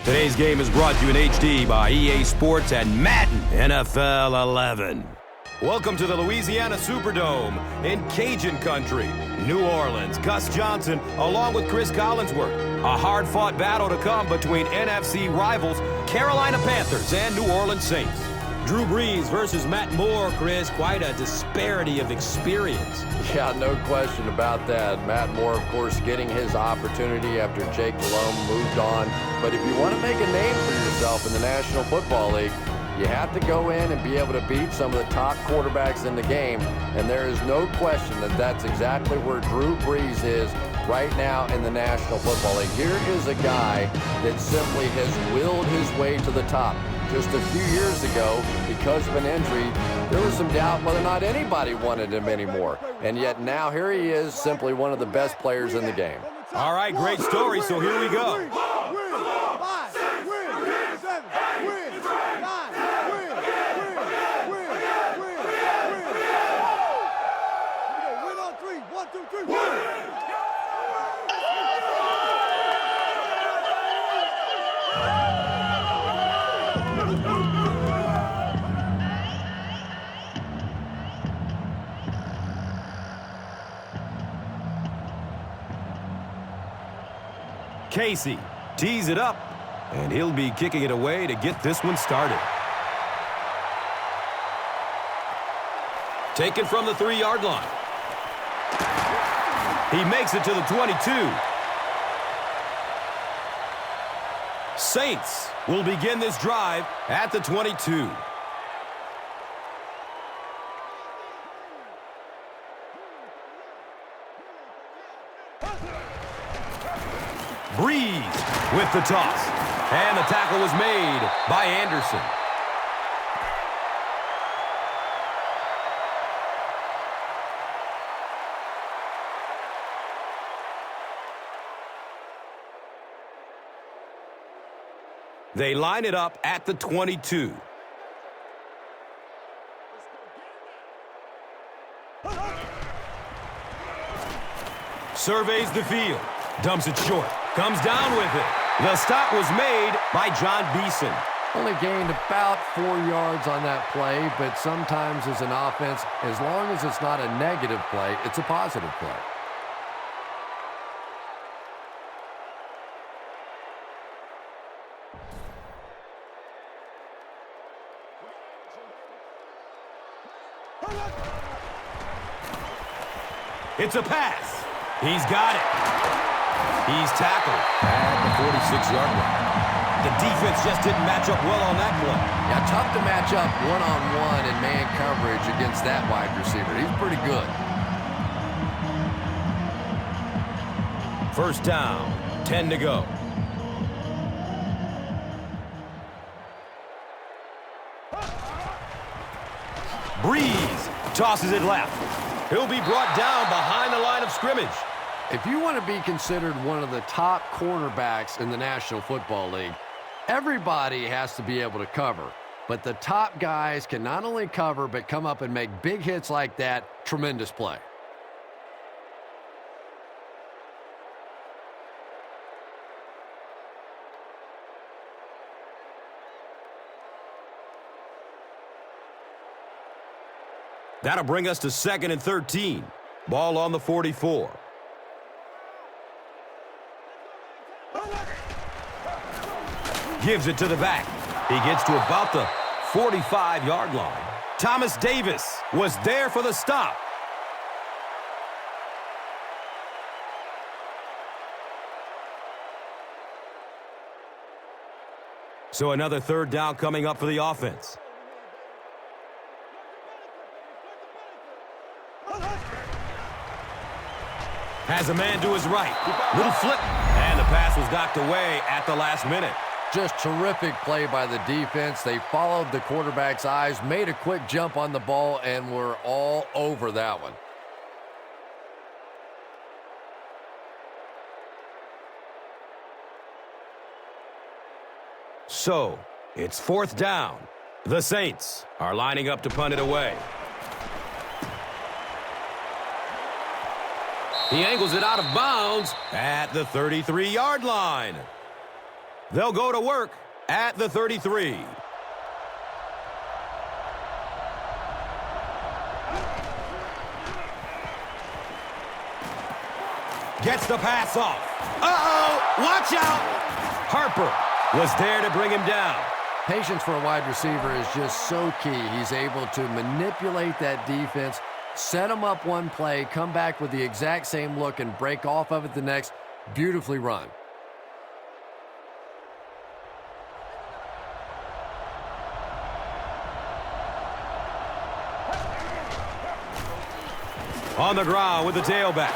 Today's game is brought to you in HD by EA Sports and Madden NFL 11. Welcome to the Louisiana Superdome in Cajun Country, New Orleans. Gus Johnson along with Cris Collinsworth. A hard-fought battle to come between NFC rivals Carolina Panthers and New Orleans Saints. Drew Brees versus Matt Moore, Chris. Quite a disparity of experience. Yeah, no question about that. Matt Moore, of course, getting his opportunity after Jake Delhomme moved on. But if you want to make a name for yourself in the National Football League, you have to go in and be able to beat some of the top quarterbacks in the game. And there is no question that that's exactly where Drew Brees is right now in the National Football League. Here is a guy that simply has willed his way to the top. Just a few years ago, because of an injury, there was some doubt whether or not anybody wanted him anymore. And yet now here he is, simply one of the best players in the game. All right, great story, so here we go. Casey tees it up, and he'll be kicking it away to get this one started. Taken from the 3-yard line. He makes it to the 22. Saints will begin this drive at the 22. Brees with the toss. And the tackle was made by Anderson. They line it up at the 22. Surveys the field. Dumps it short. Comes down with it. The stop was made by John Beeson. Only gained about 4 yards on that play, but sometimes as an offense, as long as it's not a negative play, it's a positive play. It's a pass. He's got it. He's tackled at the 46-yard line. The defense just didn't match up well on that play. Yeah, tough to match up one-on-one in man coverage against that wide receiver. He's pretty good. First down, 10 to go. Brees tosses it left. He'll be brought down behind the line of scrimmage. If you want to be considered one of the top cornerbacks in the National Football League, everybody has to be able to cover. But the top guys can not only cover, but come up and make big hits like that. Tremendous play. That'll bring us to 2nd and 13. Ball on the 44. Gives it to the back. He gets to about the 45-yard line. Thomas Davis was there for the stop. So another third down coming up for the offense. Has a man to his right. Little flip. And the pass was knocked away at the last minute. Just terrific play by the defense. They followed the quarterback's eyes, made a quick jump on the ball, and were all over that one. So, it's 4th down. The Saints are lining up to punt it away. He angles it out of bounds at the 33-yard line. They'll go to work at the 33. Gets the pass off. Uh-oh! Watch out! Harper was there to bring him down. Patience for a wide receiver is just so key. He's able to manipulate that defense, set him up one play, come back with the exact same look, and break off of it the next. Beautifully run. On the ground with the tailback.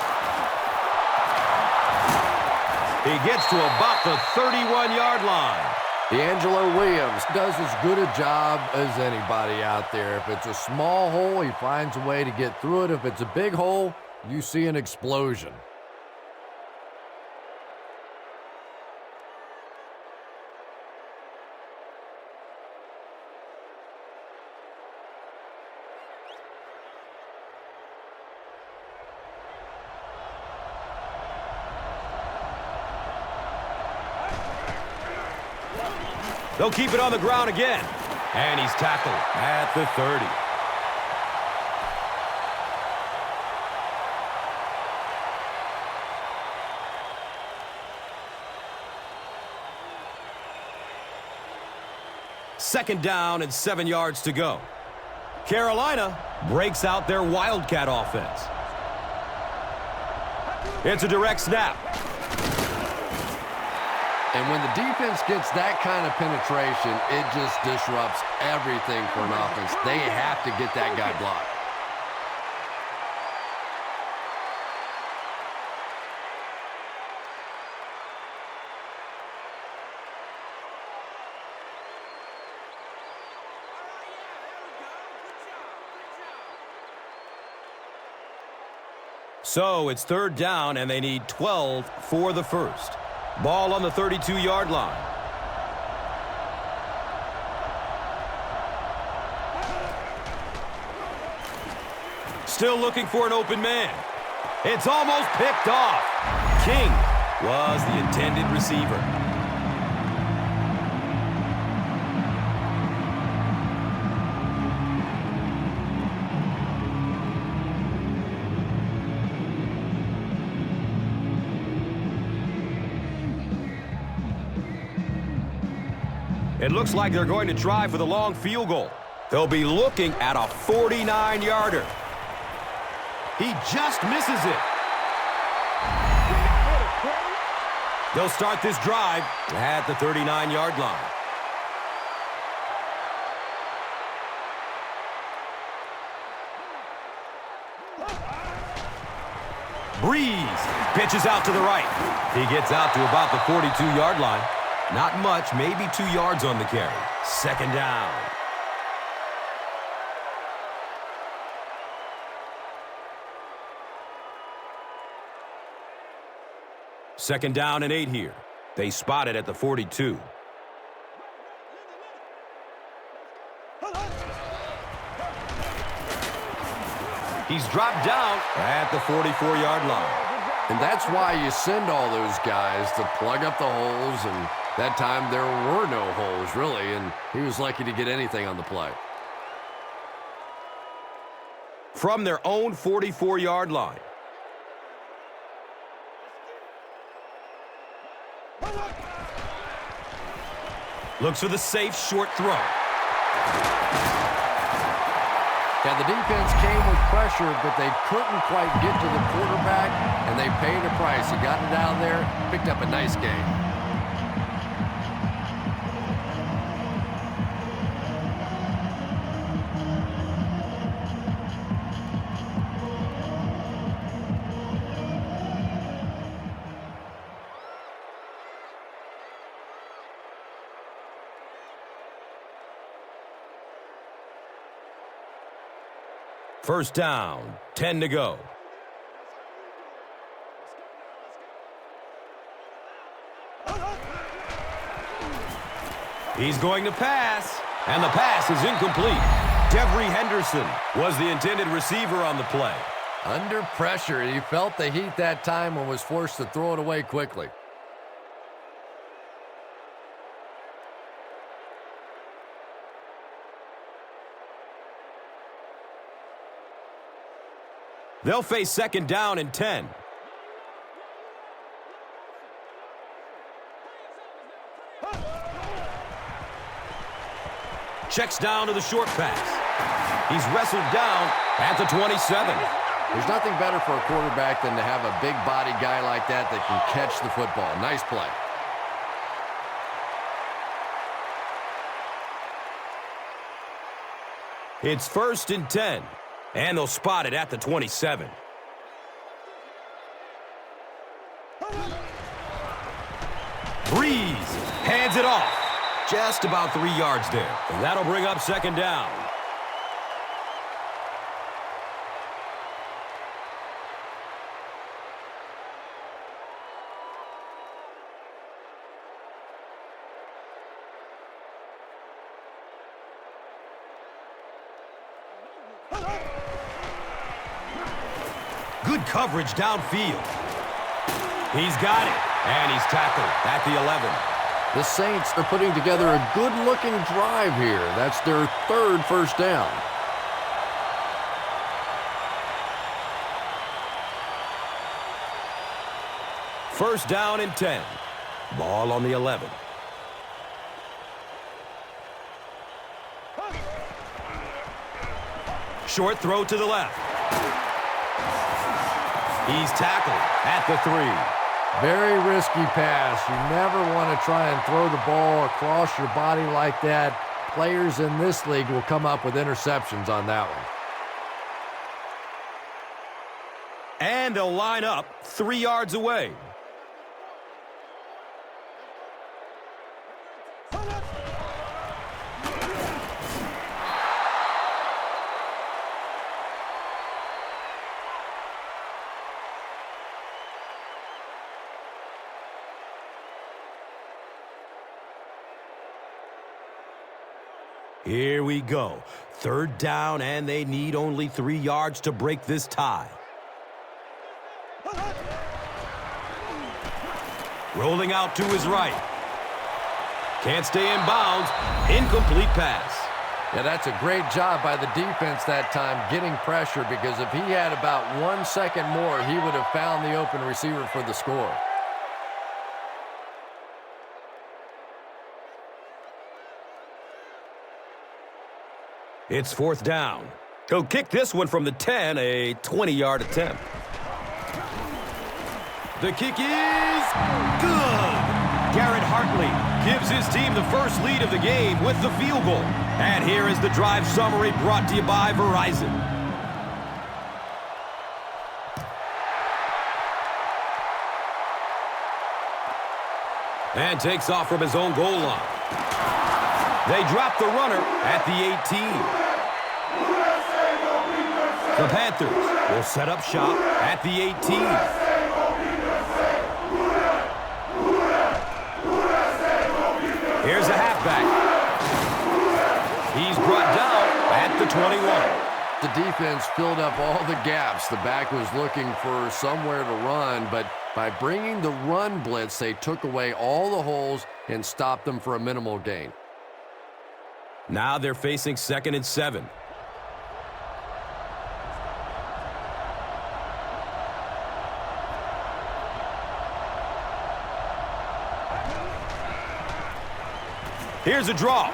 He gets to about the 31-yard line. D'Angelo Williams does as good a job as anybody out there. If it's a small hole, he finds a way to get through it. If it's a big hole, you see an explosion. They'll keep it on the ground again. And he's tackled at the 30. Second down and 7 yards to go. Carolina breaks out their Wildcat offense. It's a direct snap. And when the defense gets that kind of penetration, it just disrupts everything for an offense. They have to get that guy blocked. So it's third down, and they need 12 for the first. Ball on the 32-yard line. Still looking for an open man. It's almost picked off. King was the intended receiver. It looks like they're going to try for the long field goal. They'll be looking at a 49-yarder. He just misses it. They'll start this drive at the 39-yard line. Breeze pitches out to the right. He gets out to about the 42-yard line. Not much, maybe 2 yards on the carry. Second down. Second down and 8 here. They spot it at the 42. He's dropped down at the 44-yard line. And that's why you send all those guys to plug up the holes, and that time there were no holes, really, and he was lucky to get anything on the play. From their own 44-yard line. Looks for the safe short throw. Yeah, the defense came with pressure, but they couldn't quite get to the quarterback, and they paid a price. He got it out there, picked up a nice game. First down, 10 to go. He's going to pass, and the pass is incomplete. Devery Henderson was the intended receiver on the play. Under pressure, he felt the heat that time and was forced to throw it away quickly. They'll face second down and 10. Checks down to the short pass. He's wrestled down at the 27. There's nothing better for a quarterback than to have a big body guy like that can catch the football. Nice play. It's 1st and 10, and they'll spot it at the 27. Breeze hands it off. Just about 3 yards there. And that'll bring up second down. Good coverage downfield. He's got it, and he's tackled at the 11. The Saints are putting together a good-looking drive here. That's their 3rd first down. First down and 10. Ball on the 11. Short throw to the left. He's tackled at the 3. Very risky pass. You never want to try and throw the ball across your body like that. Players in this league will come up with interceptions on that one. And they'll line up 3 yards away. Here we go. 3rd down, and they need only 3 yards to break this tie. Rolling out to his right. Can't stay in bounds. Incomplete pass. Yeah, that's a great job by the defense that time, getting pressure, because if he had about 1 second more, he would have found the open receiver for the score. It's 4th down. He'll kick this one from the 10, a 20-yard attempt. The kick is good. Garrett Hartley gives his team the first lead of the game with the field goal. And here is the drive summary brought to you by Verizon. And takes off from his own goal line. They drop the runner at the 18. The Panthers will set up shop at the 18. Here's a halfback. He's brought down at the 21. The defense filled up all the gaps. The back was looking for somewhere to run, but by bringing the run blitz, they took away all the holes and stopped them for a minimal gain. Now they're facing 2nd and 7. Here's a draw.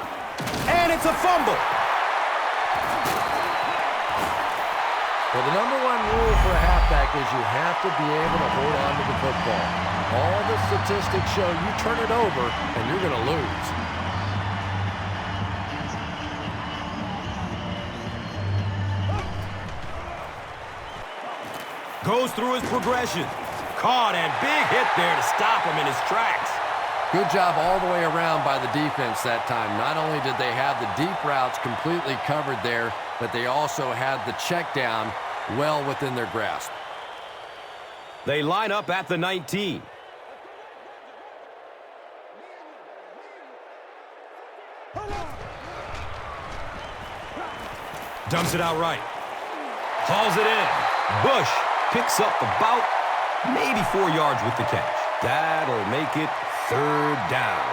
And it's a fumble. Well, the number one rule for a halfback is you have to be able to hold on to the football. All the statistics show you turn it over and you're going to lose. Goes through his progression. Caught, and big hit there to stop him in his tracks. Good job all the way around by the defense that time. Not only did they have the deep routes completely covered there, but they also had the check down well within their grasp. They line up at the 19. Dumps it out right. Hauls it in. Bush picks up about maybe 4 yards with the catch. That'll make it 3rd down.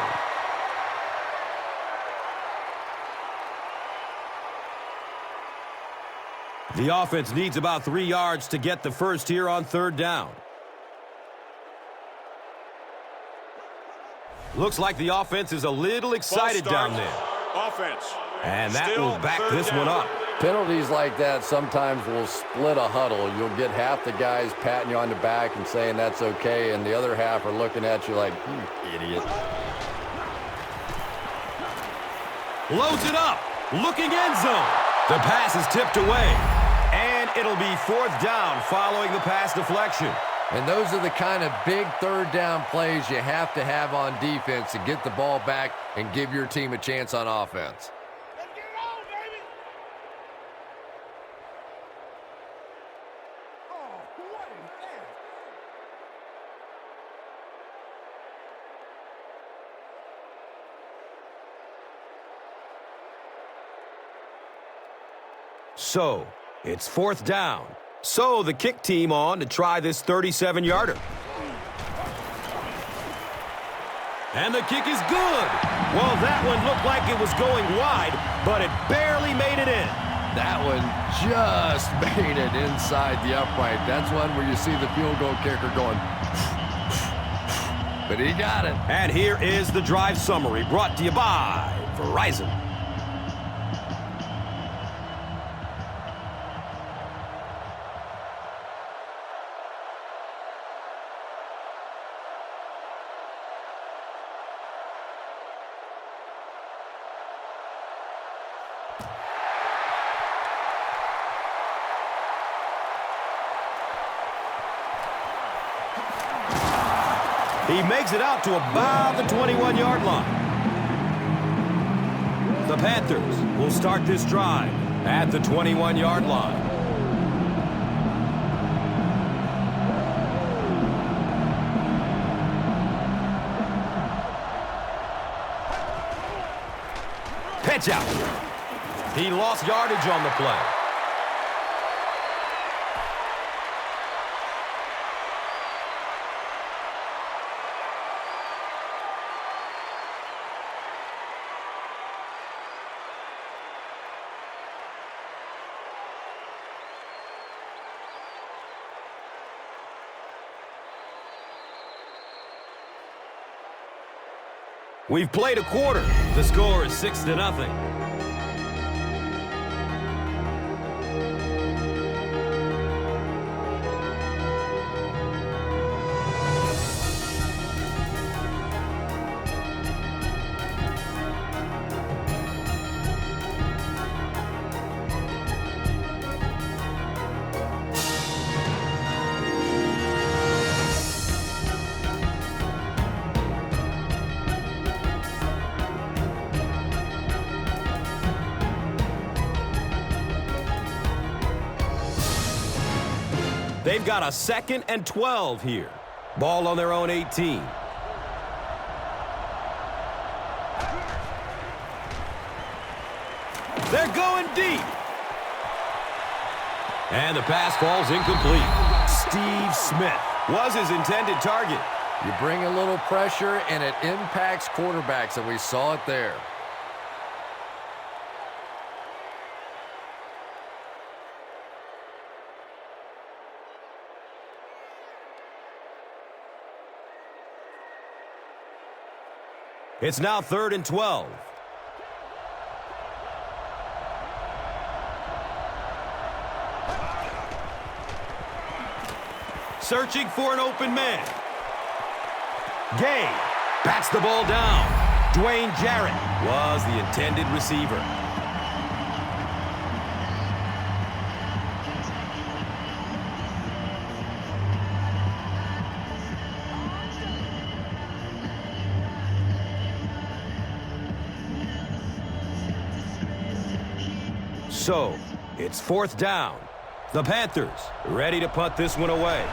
The offense needs about 3 yards to get the first here on 3rd down. Looks like the offense is a little excited down there. Offense. And that will back this one up. Penalties like that sometimes will split a huddle. You'll get half the guys patting you on the back and saying that's okay, and the other half are looking at you like, you idiot. Loads it up. Looking end zone. The pass is tipped away. And it'll be 4th down following the pass deflection. And those are the kind of big 3rd down plays you have to have on defense to get the ball back and give your team a chance on offense. Let's get it on, baby. Oh, what an ass. So, it's 4th down. So, the kick team on to try this 37-yarder. And the kick is good. Well, that one looked like it was going wide, but it barely made it in. That one just made it inside the upright. That's one where you see the field goal kicker going, but he got it. And here is the drive summary brought to you by Verizon. He makes it out to about the 21-yard line. The Panthers will start this drive at the 21-yard line. Pitch out. He lost yardage on the play. We've played a quarter. The score is 6-0. They've got a 2nd and 12 here. Ball on their own 18. They're going deep. And the pass falls incomplete. Steve Smith was his intended target. You bring a little pressure, and it impacts quarterbacks, and we saw it there. It's now 3rd and 12. Searching for an open man. Gay bats the ball down. Dwayne Jarrett was the intended receiver. So, it's 4th down. The Panthers ready to punt this one away.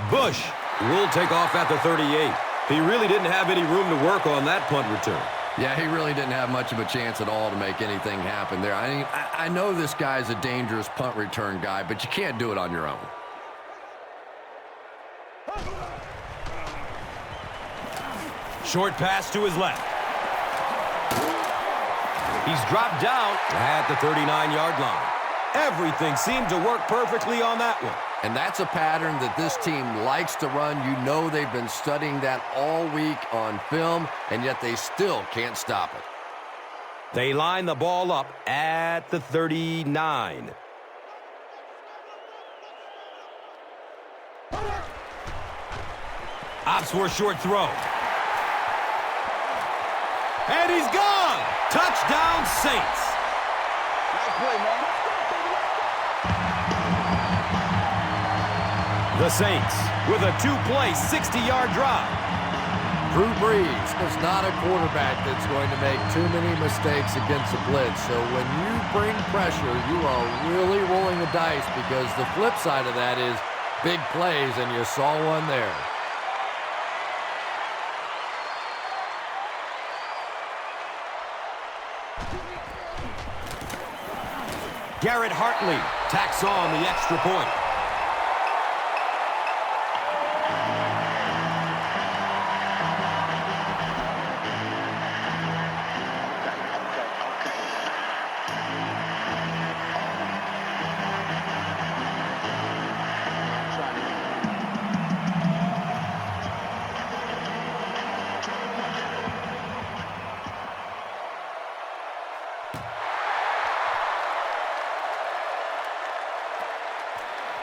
Bush will take off at the 38. He really didn't have any room to work on that punt return. Yeah, he really didn't have much of a chance at all to make anything happen there. I mean, I know this guy's a dangerous punt return guy, but you can't do it on your own. Short pass to his left. He's dropped down at the 39-yard line. Everything seemed to work perfectly on that one. And that's a pattern that this team likes to run. You know they've been studying that all week on film, and yet they still can't stop it. They line the ball up at the 39. Opts for a short throw. And he's gone! Touchdown, Saints! Nice play, man. The Saints with a two-play, 60-yard drive. Drew Brees is not a quarterback that's going to make too many mistakes against the blitz. So when you bring pressure, you are really rolling the dice, because the flip side of that is big plays, and you saw one there. Garrett Hartley tacks on the extra point.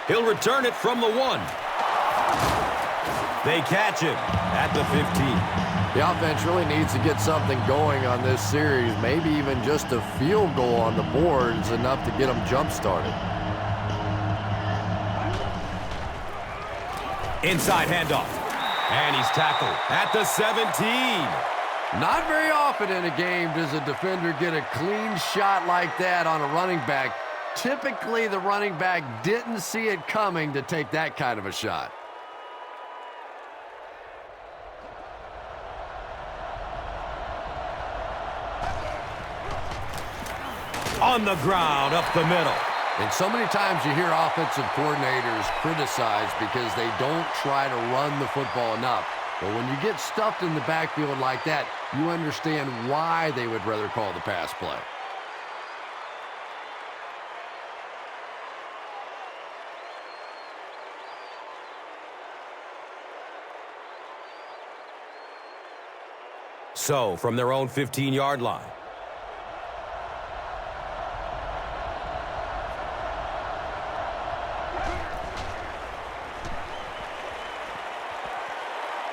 He'll return it from the 1. They catch him at the 15. The offense really needs to get something going on this series. Maybe even just a field goal on the board is enough to get them jump-started. Inside handoff. And he's tackled at the 17. Not very often in a game does a defender get a clean shot like that on a running back. Typically, the running back didn't see it coming to take that kind of a shot. On the ground, up the middle. And so many times you hear offensive coordinators criticized because they don't try to run the football enough. But when you get stuffed in the backfield like that, you understand why they would rather call the pass play. So, from their own 15-yard line.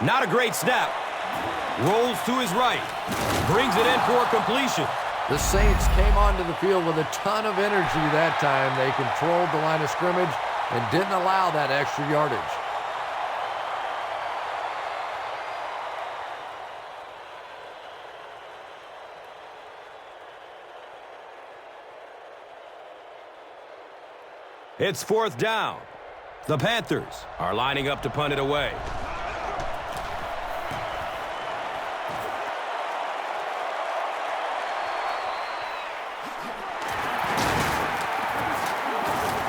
Not a great snap. Rolls to his right. Brings it in for completion. The Saints came onto the field with a ton of energy that time. They controlled the line of scrimmage and didn't allow that extra yardage. It's 4th down. The Panthers are lining up to punt it away.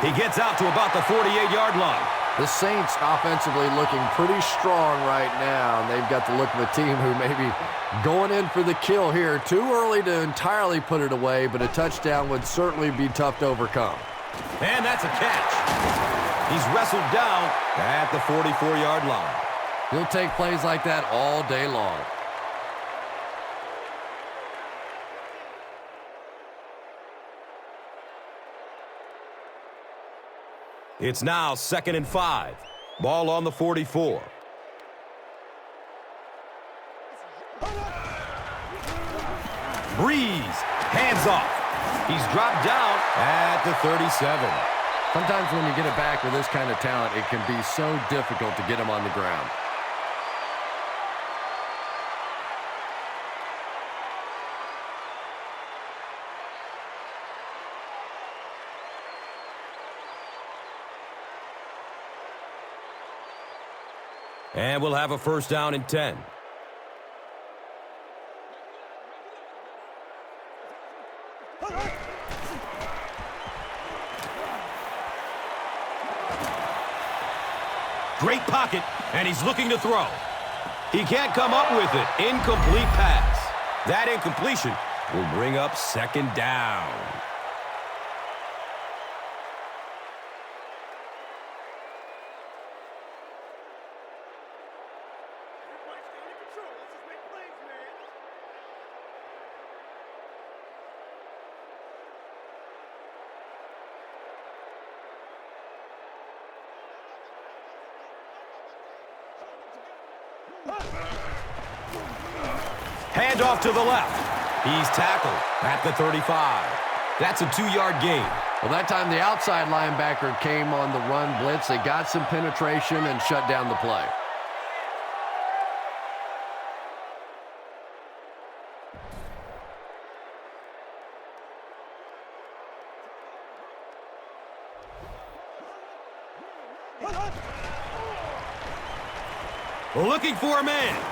He gets out to about the 48-yard line. The Saints offensively looking pretty strong right now. And they've got the look of a team who may be going in for the kill here. Too early to entirely put it away, but a touchdown would certainly be tough to overcome. And that's a catch. He's wrestled down at the 44-yard line. He'll take plays like that all day long. It's now 2nd and 5. Ball on the 44. Breeze, hands off. He's dropped down at the 37. Sometimes when you get a back with this kind of talent, it can be so difficult to get him on the ground. And we'll have a 1st down and 10. Great pocket, and he's looking to throw. He can't come up with it. Incomplete pass. That incompletion will bring up second down. Handoff to the left. He's tackled at the 35. That's a 2-yard gain. Well, that time the outside linebacker came on the run blitz. They got some penetration and shut down the play. Looking for a man.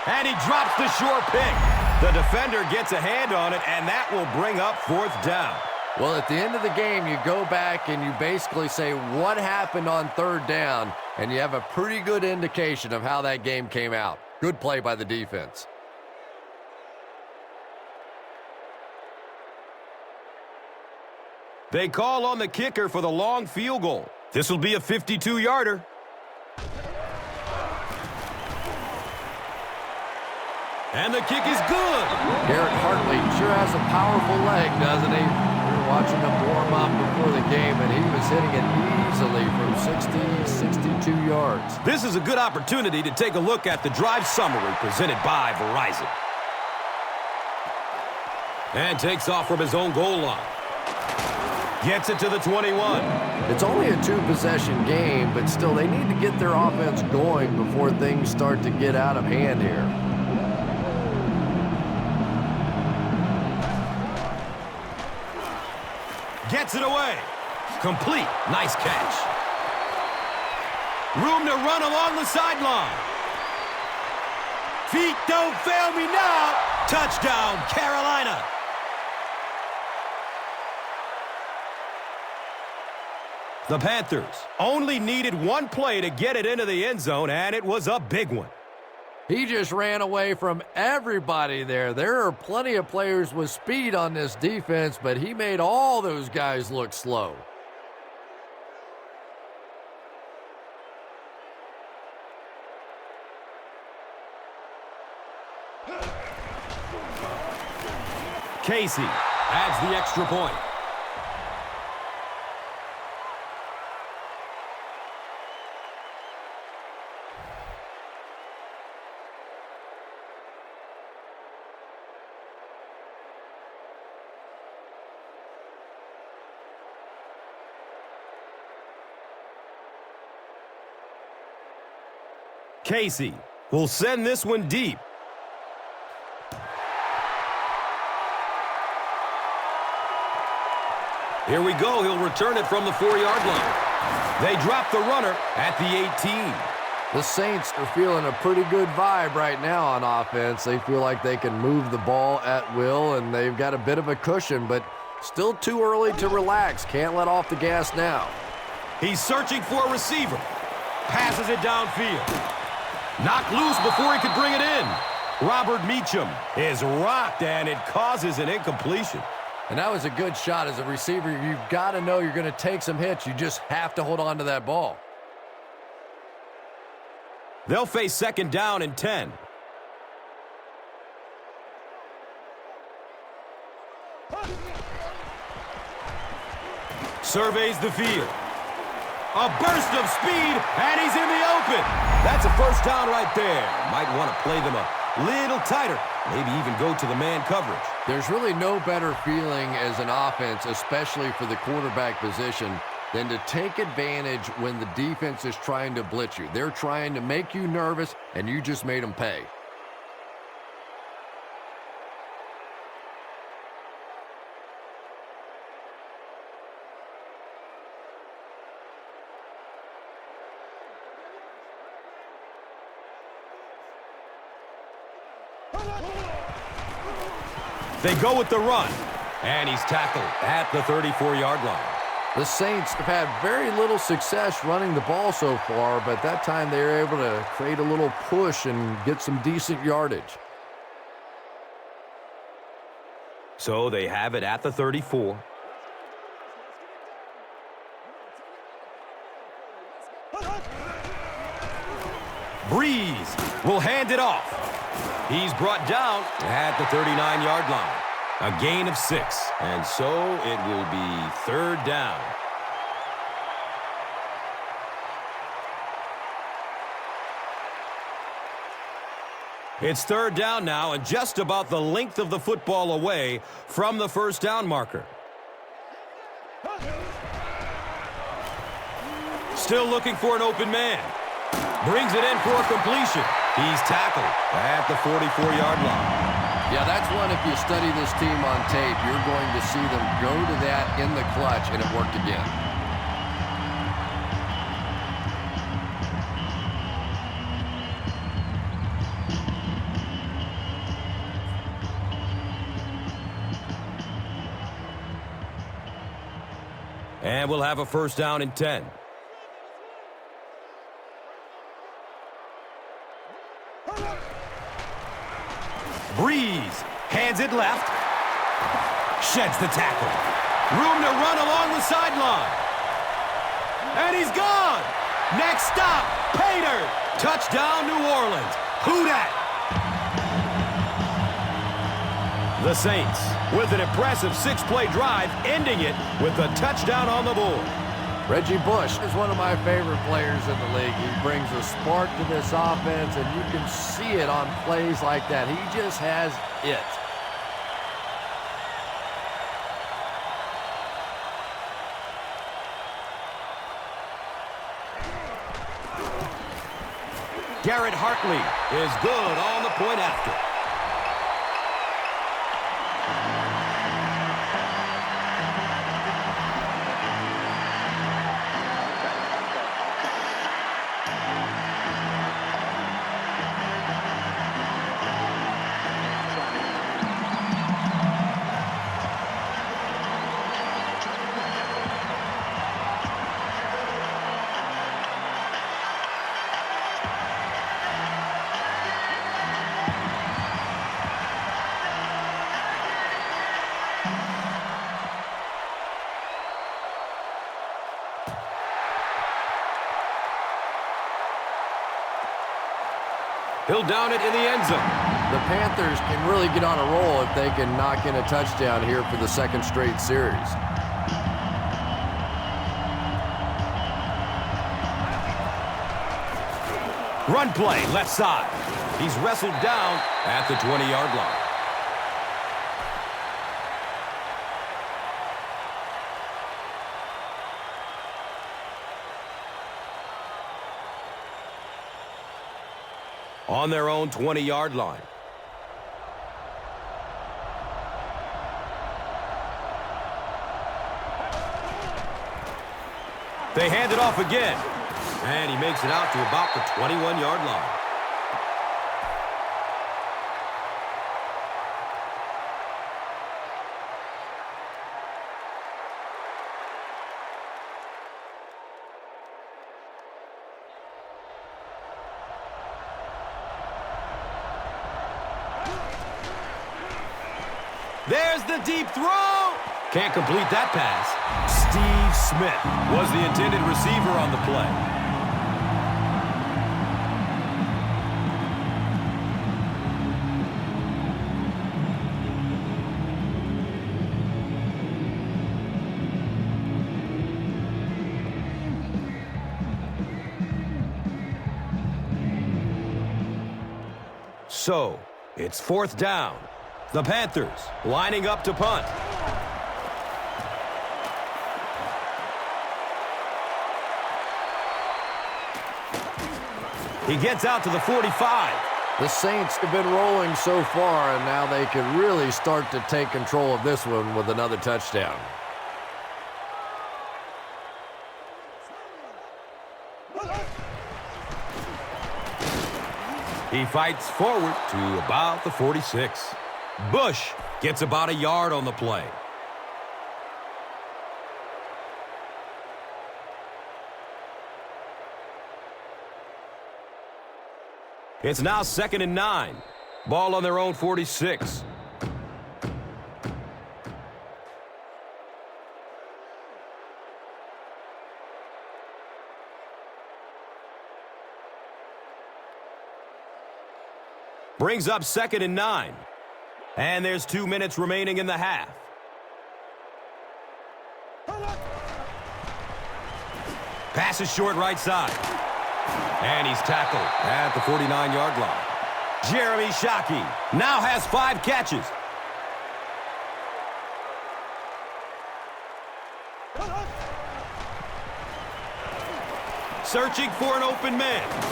And he drops the short pick. The defender gets a hand on it, and that will bring up fourth down. Well, at the end of the game, you go back and you basically say what happened on third down, and you have a pretty good indication of how that game came out. Good play by the defense. They call on the kicker for the long field goal. This will be a 52-yarder. And the kick is good. Garrett Hartley sure has a powerful leg, doesn't he? We were watching him warm up before the game, and he was hitting it easily from 60, 62 yards. This is a good opportunity to take a look at the drive summary presented by Verizon. And takes off from his own goal line. Gets it to the 21. It's only a 2-possession game, but still they need to get their offense going before things start to get out of hand here. Gets it away. Complete. Nice catch. Room to run along the sideline. Feet don't fail me now. Touchdown, Carolina. The Panthers only needed one play to get it into the end zone, and it was a big one. He just ran away from everybody there. There are plenty of players with speed on this defense, but he made all those guys look slow. Casey adds the extra point. Casey will send this one deep. Here we go. He'll return it from the 4-yard line. They drop the runner at the 18. The Saints are feeling a pretty good vibe right now on offense. They feel like they can move the ball at will, and they've got a bit of a cushion, but still too early to relax. Can't let off the gas now. He's searching for a receiver. Passes it downfield. Knocked loose before he could bring it in. Robert Meacham is rocked, and it causes an incompletion. And that was a good shot. As a receiver, you've got to know you're going to take some hits. You just have to hold on to that ball. They'll face second down and 10. Surveys the field. A burst of speed, and he's in the open. That's a first down right there. Might want to play them a little tighter. Maybe even go to the man coverage. There's really no better feeling as an offense, especially for the quarterback position, than to take advantage when the defense is trying to blitz you. They're trying to make you nervous, and you just made them pay. They go with the run, and he's tackled at the 34-yard line. The Saints have had very little success running the ball so far, but that time they were able to create a little push and get some decent yardage. So they have it at the 34. Breeze will hand it off. He's brought down at the 39-yard line. A gain of 6, and so it will be 3rd down. It's 3rd down now, and just about the length of the football away from the 1st down marker. Still looking for an open man. Brings it in for completion. He's tackled at the 44-yard line. Yeah, that's one, if you study this team on tape, you're going to see them go to that in the clutch, and it worked again. And we'll have a 1st down and 10. Breeze hands it left. Sheds the tackle. Room to run along the sideline. And he's gone. Next stop, Pater. Touchdown, New Orleans. Who dat? The Saints with an impressive 6-play drive, ending it with a touchdown on the board. Reggie Bush is one of my favorite players in the league. He brings a spark to this offense, and you can see it on plays like that. He just has it. Garrett Hartley is good on the point after. He'll down it in the end zone. The Panthers can really get on a roll if they can knock in a touchdown here for the 2nd straight series. Run play, left side. He's wrestled down at the 20-yard line. On their own 20-yard line. They hand it off again. And he makes it out to about the 21-yard line. There's the deep throw. Can't complete that pass. Steve Smith was the intended receiver on the play. So, it's 4th down. The Panthers lining up to punt. He gets out to the 45. The Saints have been rolling so far, and now they can really start to take control of this one with another touchdown. He fights forward to about the 46. Bush gets about a yard on the play. It's now 2nd and 9. Ball on their own 46. Brings up 2nd and 9. And there's 2 minutes remaining in the half. Pass is short right side. And he's tackled at the 49-yard line. Jeremy Shockey now has 5 catches. Searching for an open man.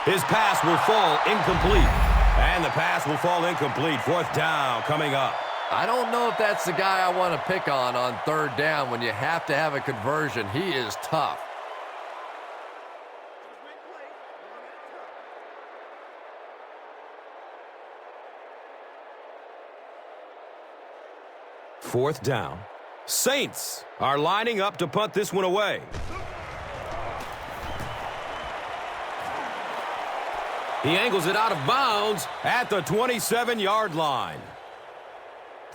His pass will fall incomplete. And the pass will fall incomplete. 4th down coming up. I don't know if that's the guy I want to pick on 3rd down when you have to have a conversion. He is tough. Fourth down. Saints are lining up to punt this one away. He angles it out of bounds at the 27-yard line.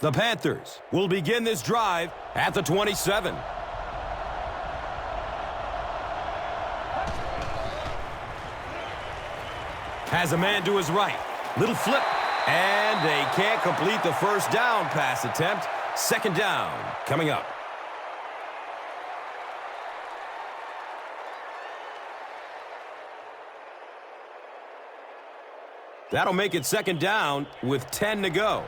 The Panthers will begin this drive at the 27. Has a man to his right. Little flip. And they can't complete the first down pass attempt. 2nd down coming up. That'll make it 2nd down with 10 to go.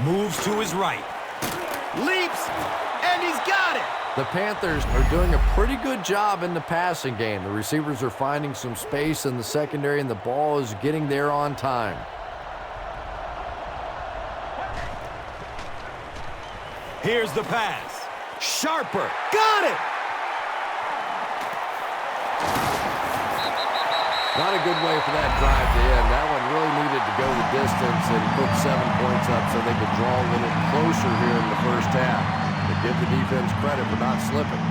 Moves to his right. Leaps, and he's got it. The Panthers are doing a pretty good job in the passing game. The receivers are finding some space in the secondary, and the ball is getting there on time. Here's the pass. Sharper. Got it! Not a good way for that drive to end. That one really needed to go the distance and put 7 points up so they could draw a little closer here in the first half. But give the defense credit for not slipping.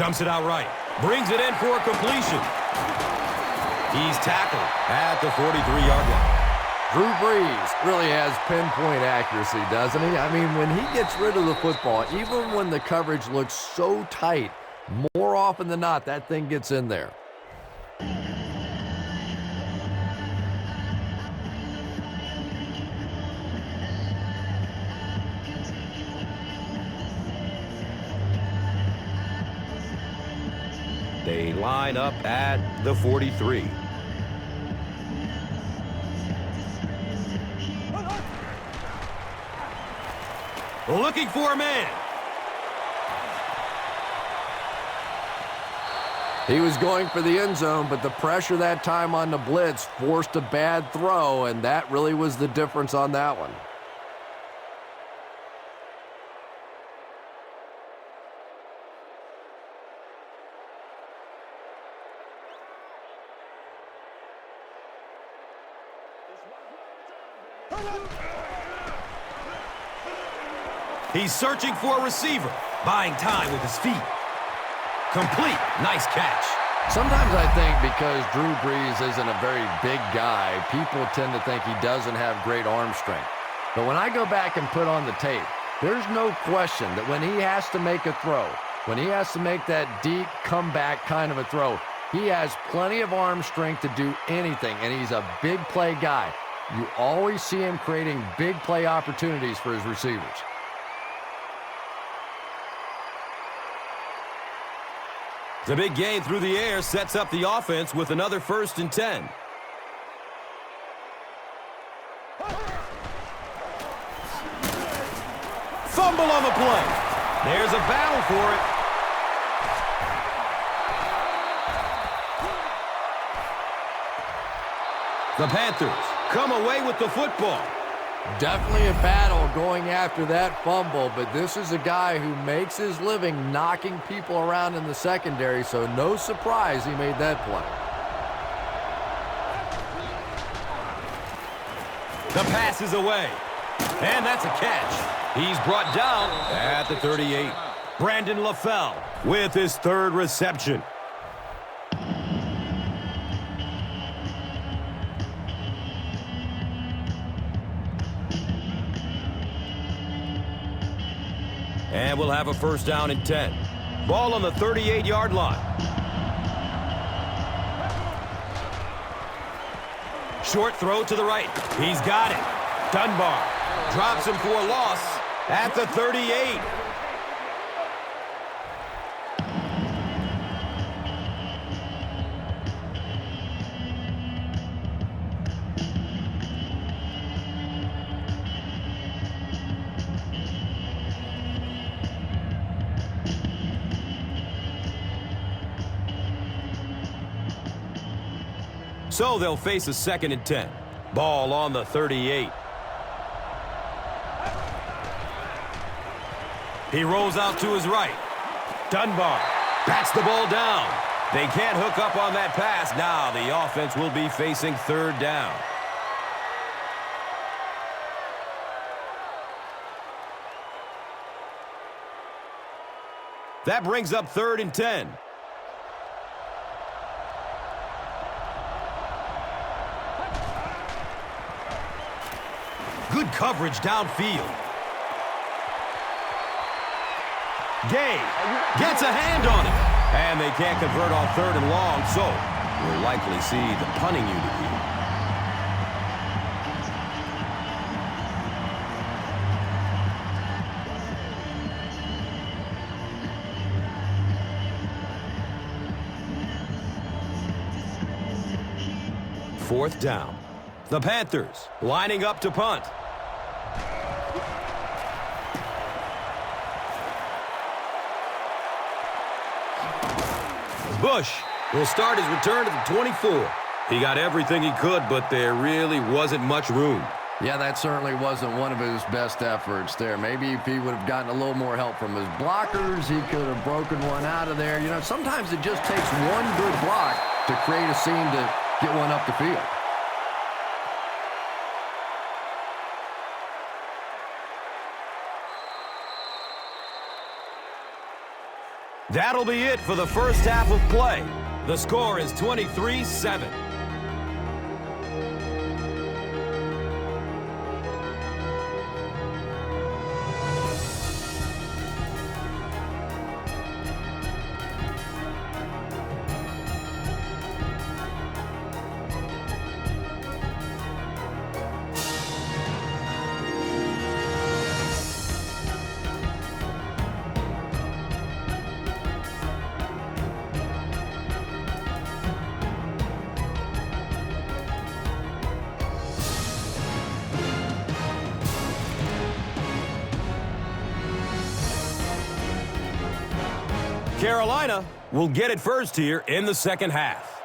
Dumps it out right. Brings it in for a completion. He's tackled at the 43-yard line. Drew Brees really has pinpoint accuracy, doesn't he? I mean, when he gets rid of the football, even when the coverage looks so tight, more often than not, that thing gets in there. They line up at the 43. Looking for a man. He was going for the end zone, but the pressure that time on the blitz forced a bad throw, and that really was the difference on that one. He's searching for a receiver, buying time with his feet. Complete. Nice catch. Sometimes I think because Drew Brees isn't a very big guy, people tend to think he doesn't have great arm strength. But when I go back and put on the tape, there's no question that when he has to make a throw, when he has to make that deep comeback kind of a throw, he has plenty of arm strength to do anything, and he's a big play guy. You always see him creating big play opportunities for his receivers. The big gain through the air sets up the offense with another 1st and 10. Fumble on the play. There's a battle for it. The Panthers come away with the football. Definitely a battle going after that fumble, but this is a guy who makes his living knocking people around in the secondary, so no surprise he made that play. The pass is away, and that's a catch. He's brought down at the 38. Brandon LaFell with his 3rd reception. And we'll have a first down and 10. Ball on the 38-yard line. Short throw to the right. He's got it. Dunbar drops him for a loss at the 38. So they'll face a 2nd and 10. Ball on the 38. He rolls out to his right. Dunbar bats the ball down. They can't hook up on that pass. Now the offense will be facing 3rd down. That brings up 3rd and 10. Good coverage downfield. Gay gets a hand on it. And they can't convert on 3rd and long, so we'll likely see the punting unit here. Fourth down. The Panthers lining up to punt. Bush will start his return to the 24. He got everything he could, but there really wasn't much room. Yeah, that certainly wasn't one of his best efforts there. Maybe if he would have gotten a little more help from his blockers, he could have broken one out of there. You know, sometimes it just takes one good block to create a scene to get one up the field. That'll be it for the first half of play. The score is 23-7. Carolina will get it first here in the second half.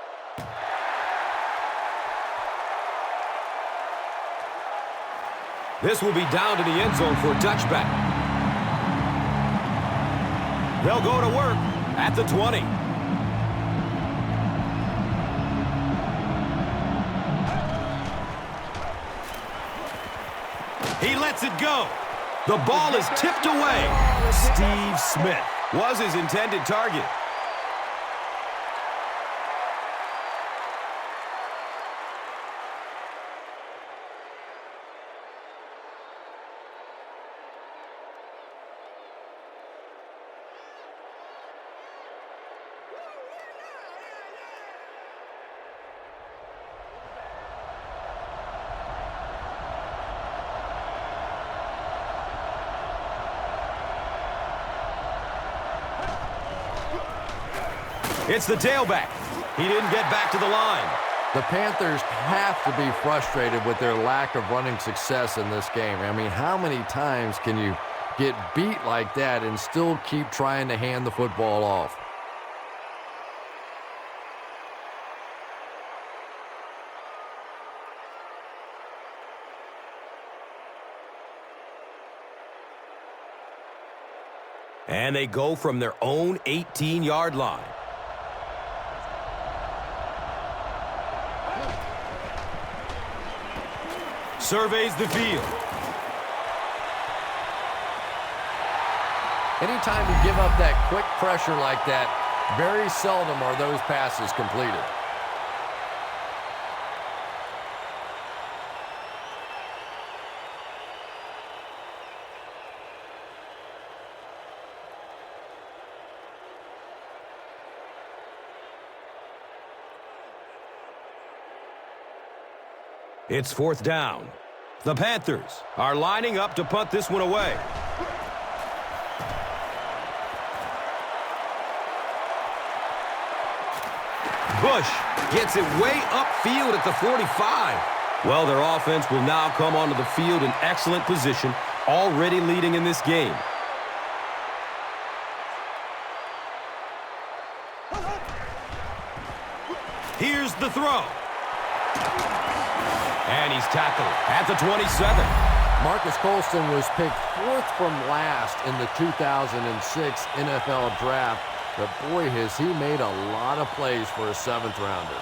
This will be down to the end zone for a touchback. They'll go to work at the 20. He lets it go. The ball is tipped away. Steve Smith was his intended target. It's the tailback. He didn't get back to the line. The Panthers have to be frustrated with their lack of running success in this game. I mean, how many times can you get beat like that and still keep trying to hand the football off? And they go from their own 18-yard line. Surveys the field. Anytime you give up that quick pressure like that, very seldom are those passes completed. It's 4th down. The Panthers are lining up to punt this one away. Bush gets it way upfield at the 45. Well, their offense will now come onto the field in excellent position, already leading in this game. Here's the throw. And he's tackled at the 27. Marcus Colston was picked 4th from last in the 2006 NFL Draft. But boy, has he made a lot of plays for a 7th rounder.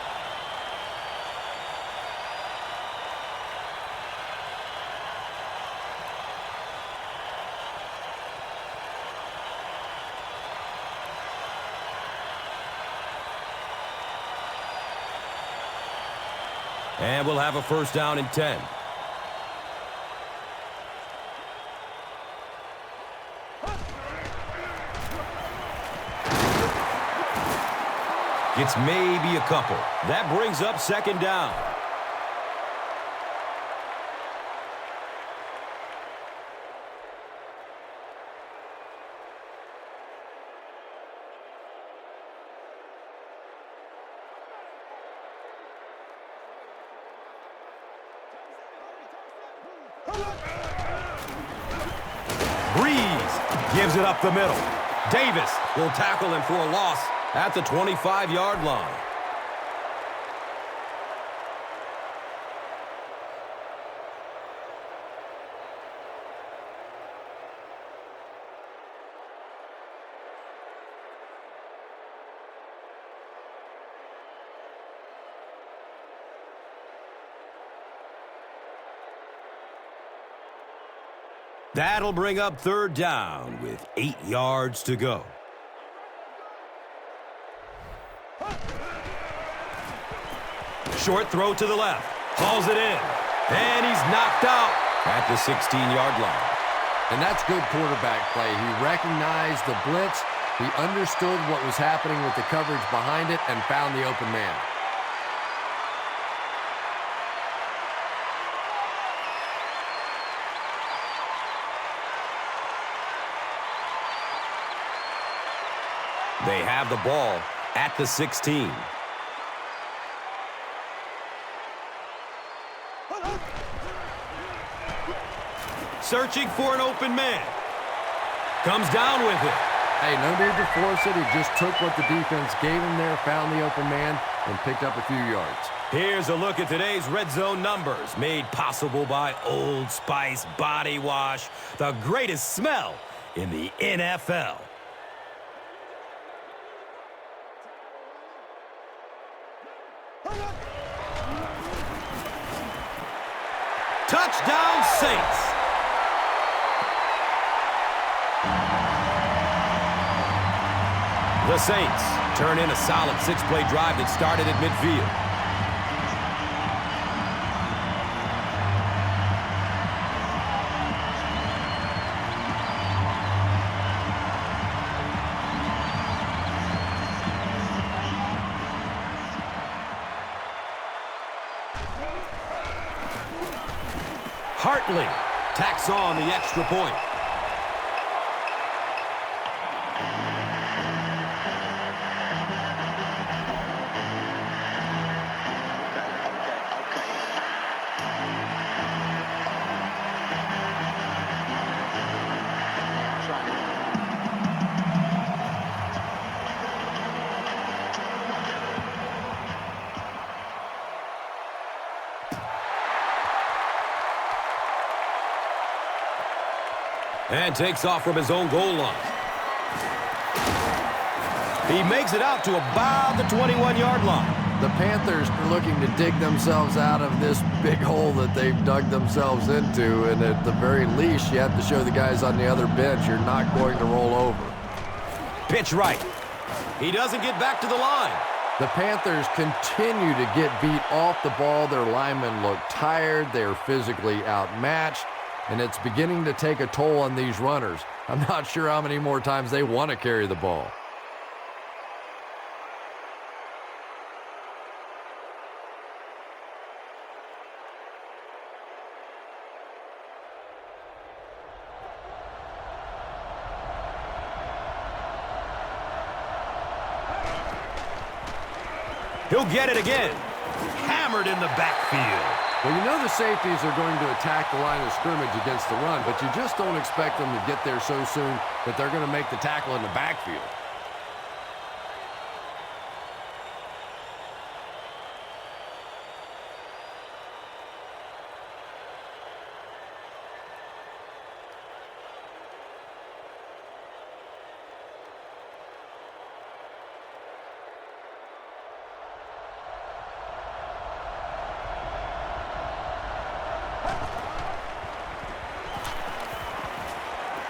And we'll have a 1st down and 10. Gets maybe a couple. That brings up 2nd down. Breeze gives it up the middle. Davis will tackle him for a loss at the 25-yard line. That'll bring up 3rd down with 8 yards to go. Short throw to the left. Hauls it in. And he's knocked out at the 16-yard line. And that's good quarterback play. He recognized the blitz. He understood what was happening with the coverage behind it and found the open man. They have the ball at the 16. Searching for an open man. Comes down with it. Hey, no need to force it. He just took what the defense gave him there, found the open man, and picked up a few yards. Here's a look at today's red zone numbers, made possible by Old Spice Body Wash, the greatest smell in the NFL. Touchdown, Saints. The Saints turn in a solid 6-play drive that started at midfield. Hartley tacks on the extra point. And takes off from his own goal line. He makes it out to about the 21-yard line. The Panthers are looking to dig themselves out of this big hole that they've dug themselves into, and at the very least, you have to show the guys on the other bench you're not going to roll over. Pitch right. He doesn't get back to the line. The Panthers continue to get beat off the ball. Their linemen look tired. They're physically outmatched, and it's beginning to take a toll on these runners. I'm not sure how many more times they want to carry the ball. He'll get it again. Hammered in the backfield. Well, you know the safeties are going to attack the line of scrimmage against the run, but you just don't expect them to get there so soon that they're going to make the tackle in the backfield.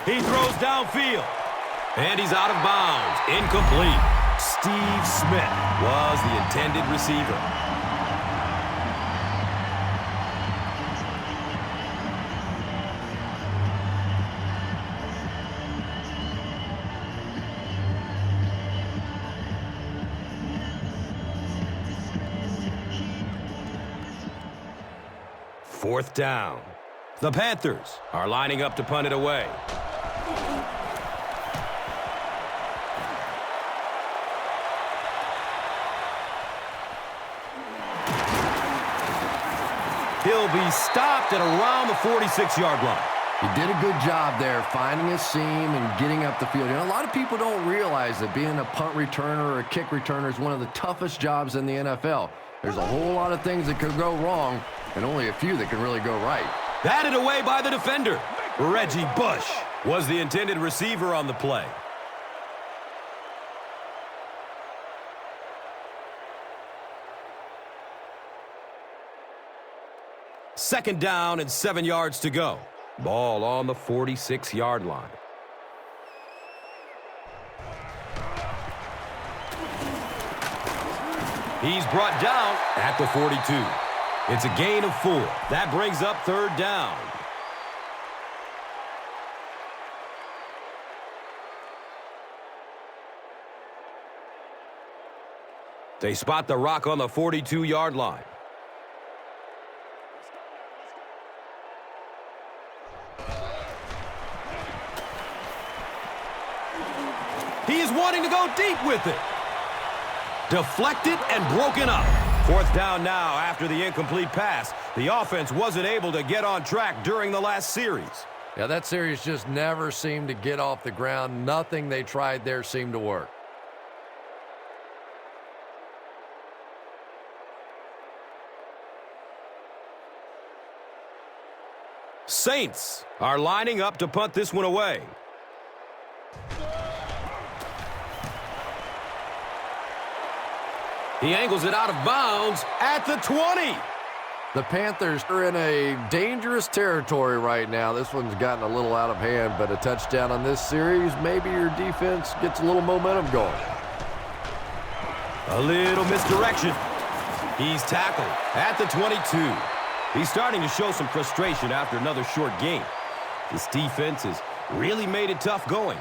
He throws downfield. And he's out of bounds. Incomplete. Steve Smith was the intended receiver. Fourth down. The Panthers are lining up to punt it away. He'll be stopped at around the 46-yard line. He did a good job there finding a seam and getting up the field. You know, a lot of people don't realize that being a punt returner or a kick returner is one of the toughest jobs in the NFL. There's a whole lot of things that could go wrong and only a few that can really go right. Batted away by the defender. Reggie Bush was the intended receiver on the play. Second down and 7 yards to go. Ball on the 46-yard line. He's brought down at the 42. It's a gain of 4. That brings up third down. They spot the rock on the 42-yard line. He is wanting to go deep with it. Deflected and broken up. Fourth down now after the incomplete pass. The offense wasn't able to get on track during the last series. Yeah, that series just never seemed to get off the ground. Nothing they tried there seemed to work. Saints are lining up to punt this one away. He angles it out of bounds at the 20. The Panthers are in a dangerous territory right now. This one's gotten a little out of hand, but a touchdown on this series, maybe your defense gets a little momentum going. A little misdirection. He's tackled at the 22. He's starting to show some frustration after another short game. This defense has really made it tough going.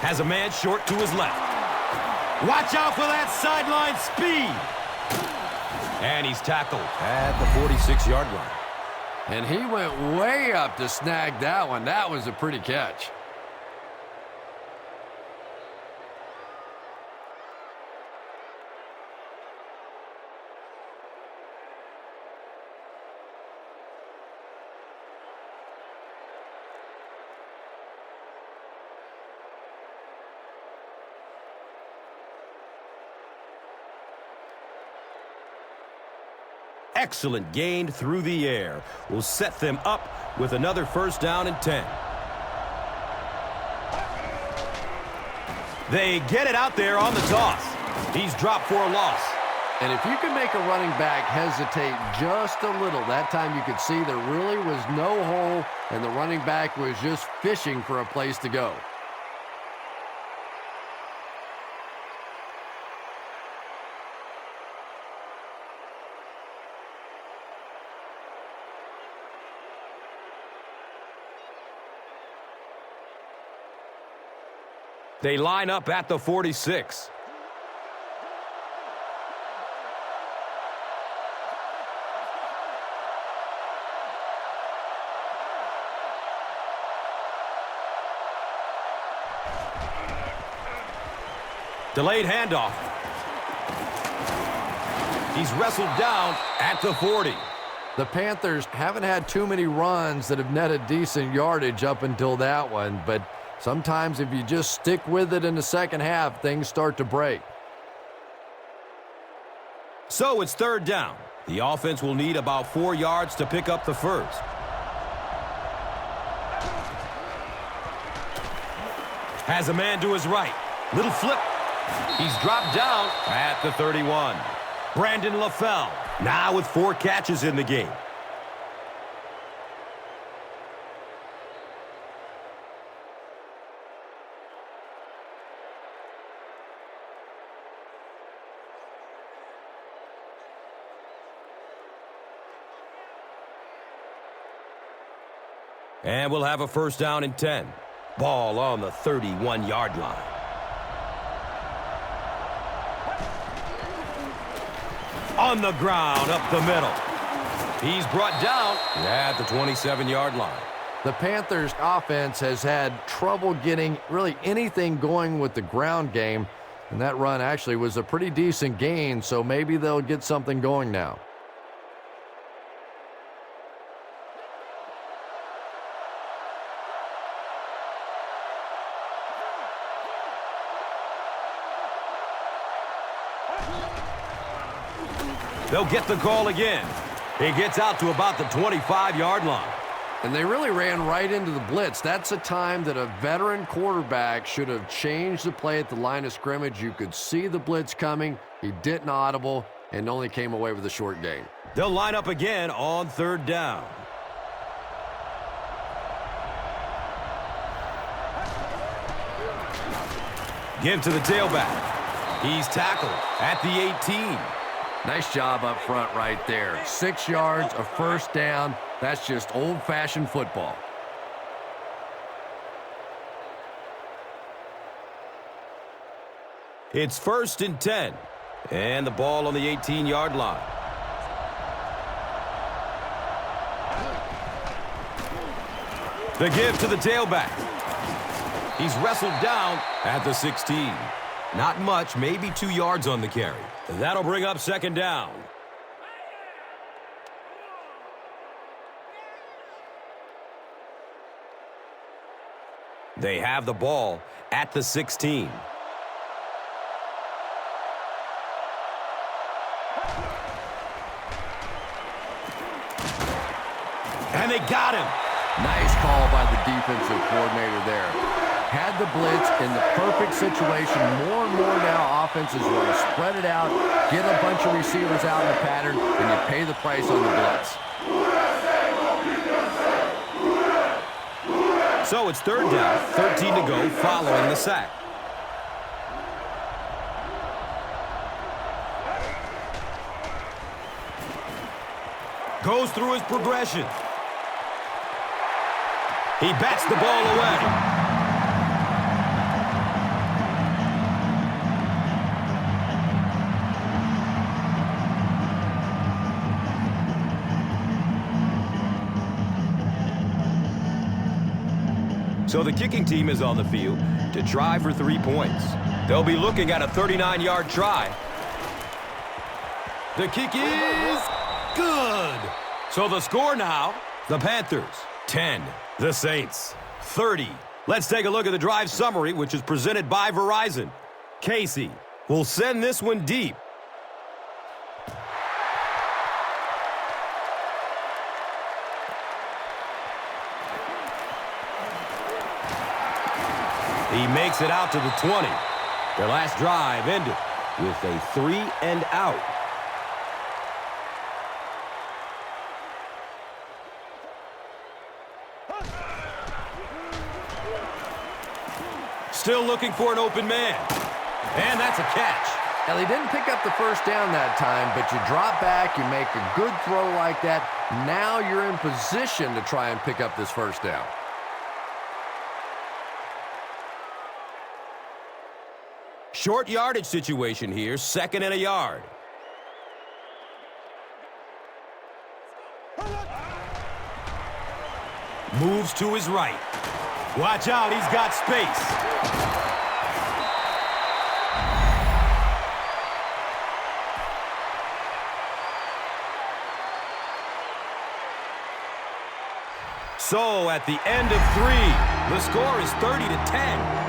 Has a man short to his left. Watch out for that sideline speed. And he's tackled at the 46-yard line. And he went way up to snag that one. That was a pretty catch. Excellent gain through the air will set them up with another first down and 10. They get it out there on the toss. He's dropped for a loss. And if you can make a running back hesitate just a little, that time you could see there really was no hole and the running back was just fishing for a place to go. They line up at the 46. Delayed handoff. He's wrestled down at the 40. The Panthers haven't had too many runs that have netted decent yardage up until that one, but sometimes if you just stick with it in the second half, things start to break. So it's third down. The offense will need about 4 yards to pick up the first. Has a man to his right. Little flip. He's dropped down at the 31. Brandon LaFell now with 4 catches in the game. And we'll have a first down and 10. Ball on the 31-yard line. On the ground, up the middle. He's brought down at the 27-yard line. The Panthers' offense has had trouble getting really anything going with the ground game, and that run actually was a pretty decent gain, so maybe they'll get something going now. They'll get the call again. He gets out to about the 25-yard line. And they really ran right into the blitz. That's a time that a veteran quarterback should have changed the play at the line of scrimmage. You could see the blitz coming. He didn't audible and only came away with a short gain. They'll line up again on third down. Give to the tailback. He's tackled at the 18. Nice job up front right there. 6 yards, a first down. That's just old-fashioned football. It's first and 10. And the ball on the 18-yard line. The give to the tailback. He's wrestled down at the 16. Not much, maybe 2 yards on the carry. That'll bring up second down. They have the ball at the 16. And they got him. Nice call by the defensive coordinator there. Had the blitz in the perfect situation. More and more now offenses want to spread it out, get a bunch of receivers out in the pattern, and you pay the price on the blitz. So it's third down, 13 to go following the sack. Goes through his progression. He bats the ball away. So the kicking team is on the field to try for 3 points. They'll be looking at a 39-yard try. The kick is good. So the score now, the Panthers 10, the Saints 30. Let's take a look at the drive summary, which is presented by Verizon. Casey will send this one deep. He makes it out to the 20. Their last drive ended with a 3 and out. Still looking for an open man. And that's a catch. Now, they didn't pick up the first down that time, but you drop back, you make a good throw like that. Now you're in position to try and pick up this first down. Short yardage situation here, 2nd and a yard. Moves to his right. Watch out, he's got space. So at the end of 3, the score is 30-10.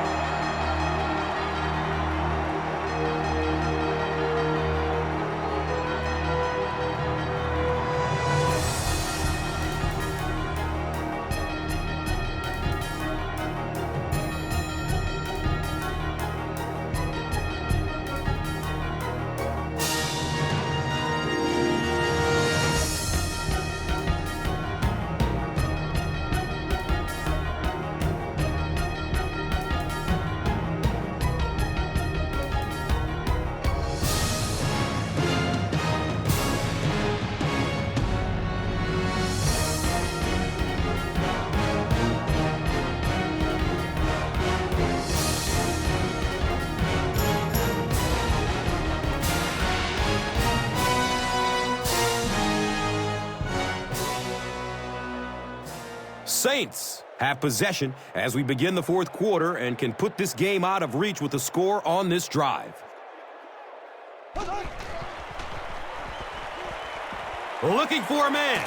Saints have possession as we begin the fourth quarter and can put this game out of reach with the score on this drive. Looking for a man.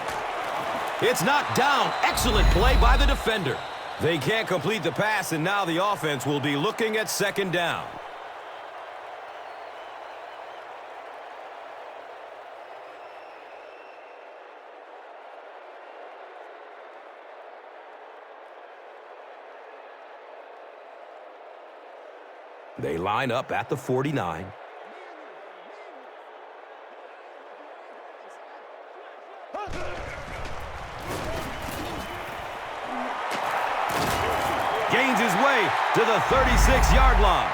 It's knocked down. Excellent play by the defender. They can't complete the pass, and now the offense will be looking at second down. They line up at the 49. Gains his way to the 36-yard line.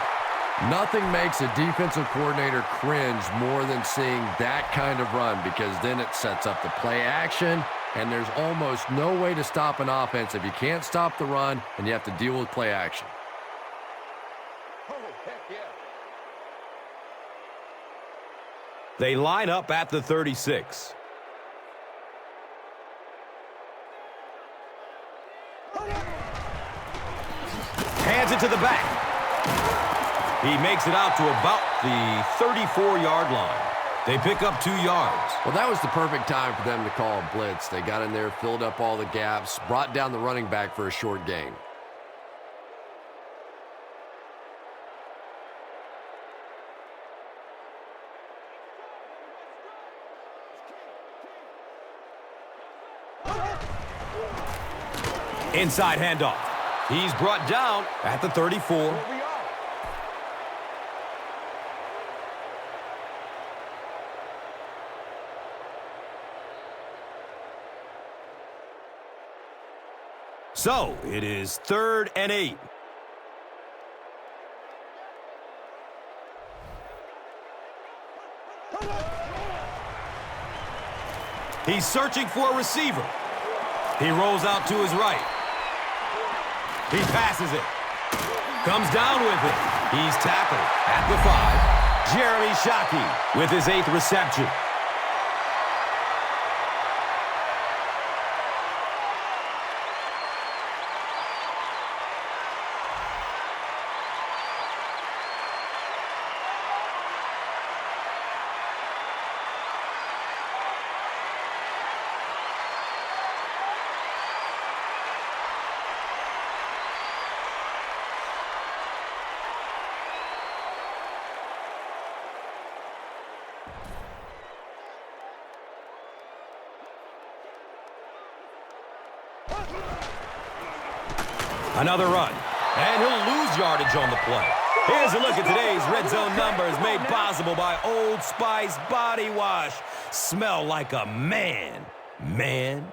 Nothing makes a defensive coordinator cringe more than seeing that kind of run, because then it sets up the play action, and there's almost no way to stop an offense if you can't stop the run and you have to deal with play action. They line up at the 36. Hands it to the back. He makes it out to about the 34-yard line. They pick up 2 yards. Well, that was the perfect time for them to call a blitz. They got in there, filled up all the gaps, brought down the running back for a short gain. Inside handoff. He's brought down at the 34. So it is 3rd and 8. He's searching for a receiver. He rolls out to his right. He passes it. Comes down with it. He's tackled at the 5. Jeremy Shockey with his 8th reception. Another run, and he'll lose yardage on the play. Here's a look at today's red zone numbers made possible by Old Spice Body Wash. Smell like a man, man.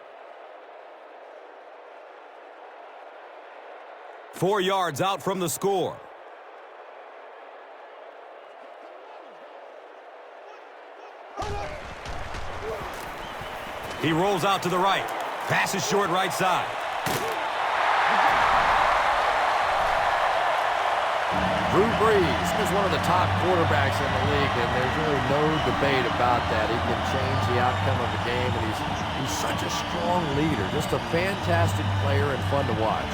4 yards out from the score. He rolls out to the right. Passes short right side. Drew Brees is one of the top quarterbacks in the league, and there's really no debate about that. He can change the outcome of the game, and he's such a strong leader. Just a fantastic player and fun to watch.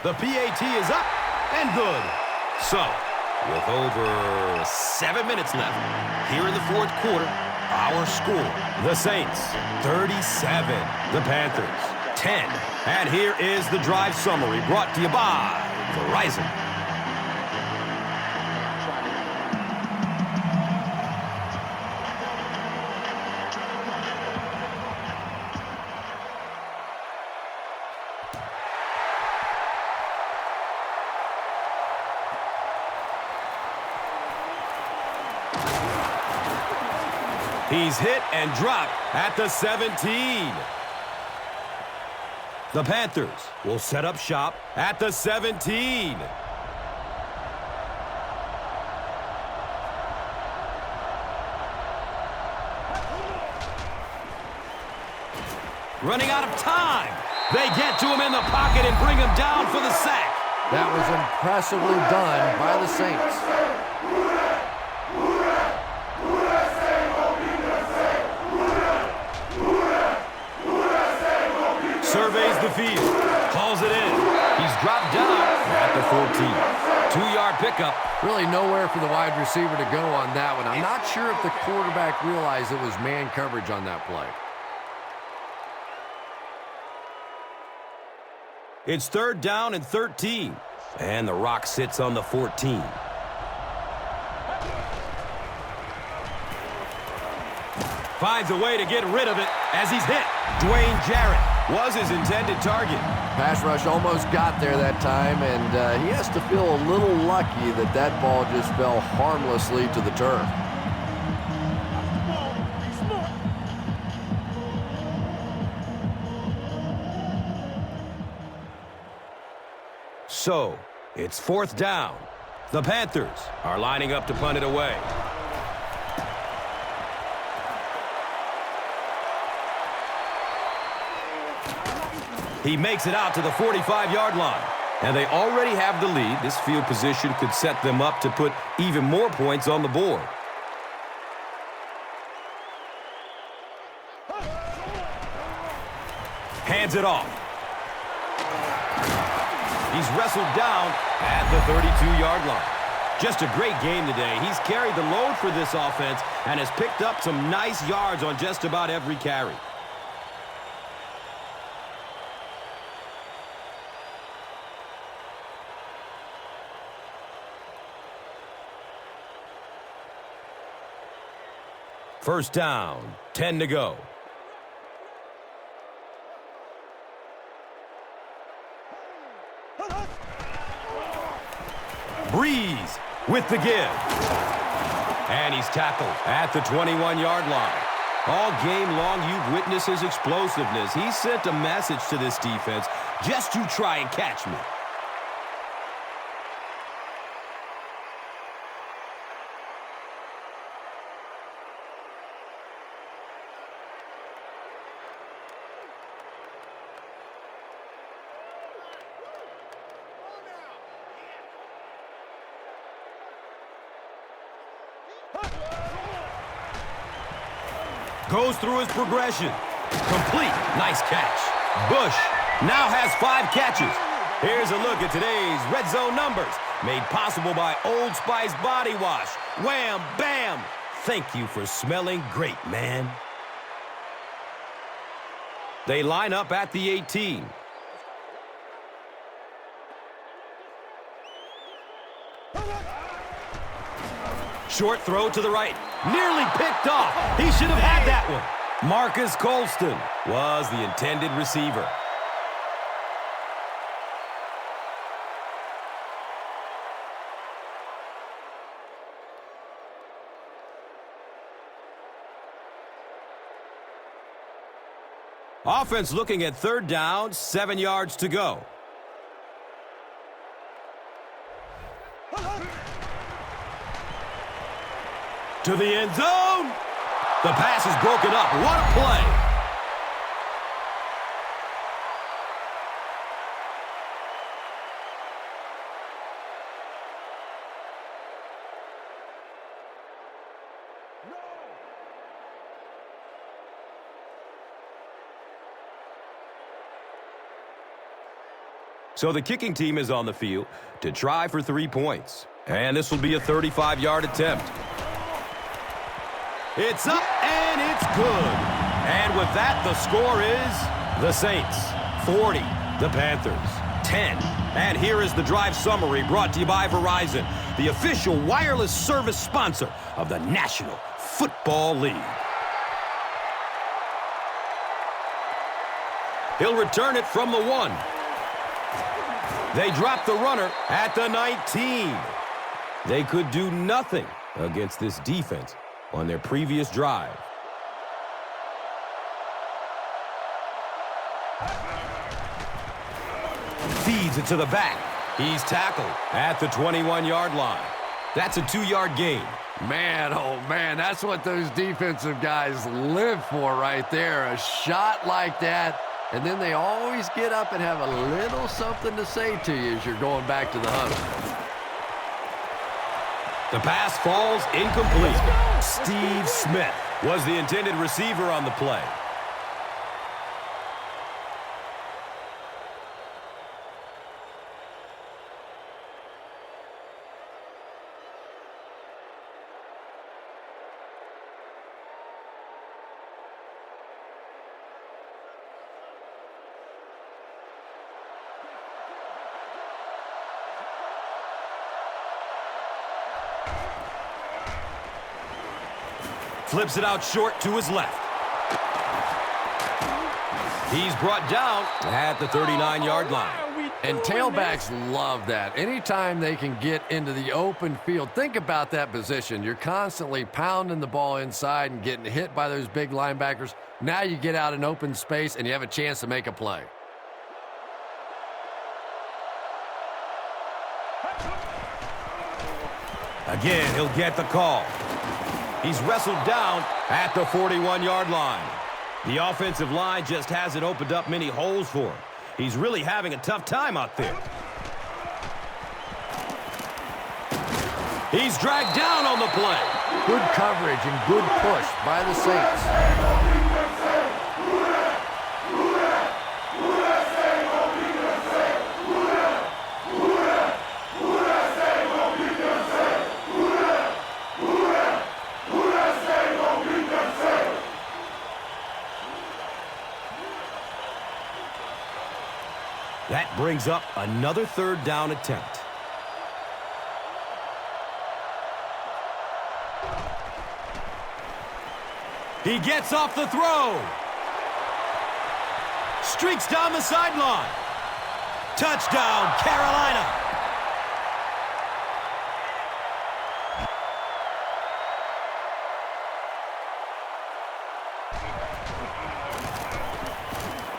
The PAT is up and good. So, with over 7 minutes left here in the fourth quarter, our score, the Saints, 37. The Panthers, 10. And here is the drive summary brought to you by Verizon. He's hit and dropped at the 17. The Panthers will set up shop at the 17. Running out of time. They get to him in the pocket and bring him down for the sack. That was impressively done by the Saints. Surveys the field, calls it in. He's dropped down at the 14. 2-yard pickup. Really nowhere for the wide receiver to go on that one. I'm not sure if the quarterback realized it was man coverage on that play. It's 3rd down and 13. And the rock sits on the 14. Finds a way to get rid of it as he's hit. Dwayne Jarrett was his intended target. Pass rush almost got there that time, and he has to feel a little lucky that that ball just fell harmlessly to the turf. So, it's 4th down. The Panthers are lining up to punt it away. He makes it out to the 45-yard line. And they already have the lead. This field position could set them up to put even more points on the board. Hands it off. He's wrestled down at the 32-yard line. Just a great game today. He's carried the load for this offense and has picked up some nice yards on just about every carry. First down, 10 to go. Breeze with the give. And he's tackled at the 21-yard line. All game long, you've witnessed his explosiveness. He sent a message to this defense, just you try and catch me. Goes through his progression. Complete. Nice catch. Bush now has 5 catches. Here's a look at today's red zone numbers. Made possible by Old Spice Body Wash. Wham, bam. Thank you for smelling great, man. They line up at the 18. Short throw to the right. Nearly picked off. He should have had that one. Marcus Colston was the intended receiver. Offense looking at 3rd down, 7 yards to go. To the end zone. The pass is broken up. What a play. So the kicking team is on the field to try for 3 points. And this will be a 35-yard attempt. It's up, and it's good. And with that, the score is the Saints 40, the Panthers 10. And here is the drive summary brought to you by Verizon, the official wireless service sponsor of the National Football League. He'll return it from the 1. They drop the runner at the 19. They could do nothing against this defense on their previous drive. Feeds it to the back. He's tackled at the 21-yard line. That's a 2-yard gain. Man, oh man, that's what those defensive guys live for right there. A shot like that, and then they always get up and have a little something to say to you as you're going back to the huddle. The pass falls incomplete. Steve Smith was the intended receiver on the play. Flips it out short to his left. He's brought down at the 39-yard line. And tailbacks love that. Anytime they can get into the open field, think about that position. You're constantly pounding the ball inside and getting hit by those big linebackers. Now you get out in open space and you have a chance to make a play. Again, he'll get the call. He's wrestled down at the 41-yard line. The offensive line just hasn't opened up many holes for him. He's really having a tough time out there. He's dragged down on the play. Good coverage and good push by the Saints. That brings up another 3rd down attempt. He gets off the throw. Streaks down the sideline. Touchdown, Carolina.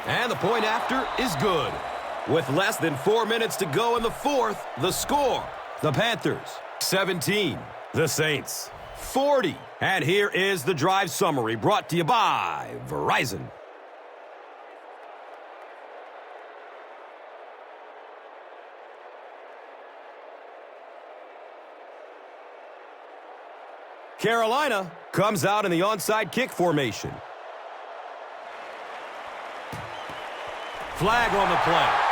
And the point after is good. With less than 4 minutes to go in the 4th, the score, the Panthers 17, the Saints 40. And here is the drive summary brought to you by Verizon. Carolina comes out in the onside kick formation. Flag on the play.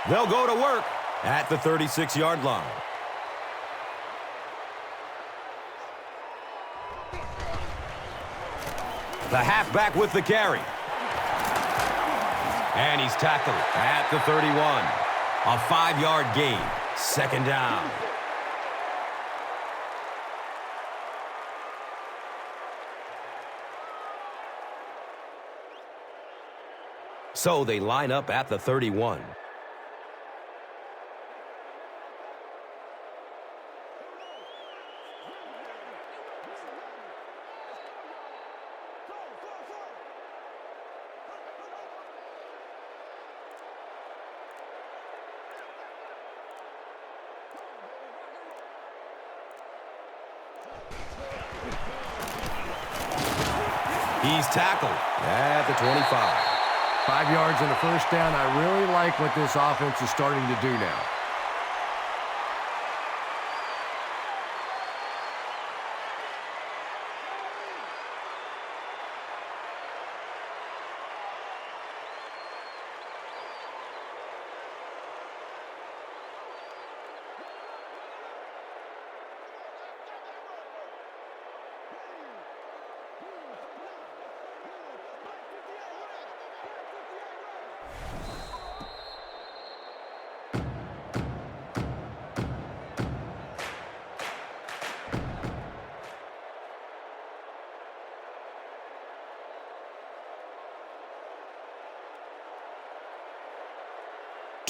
They'll go to work at the 36-yard line. The halfback with the carry. And he's tackled at the 31. A 5-yard gain. 2nd down. So they line up at the 31. He's tackled at the 25. 5 yards and a 1st down. I really like what this offense is starting to do now.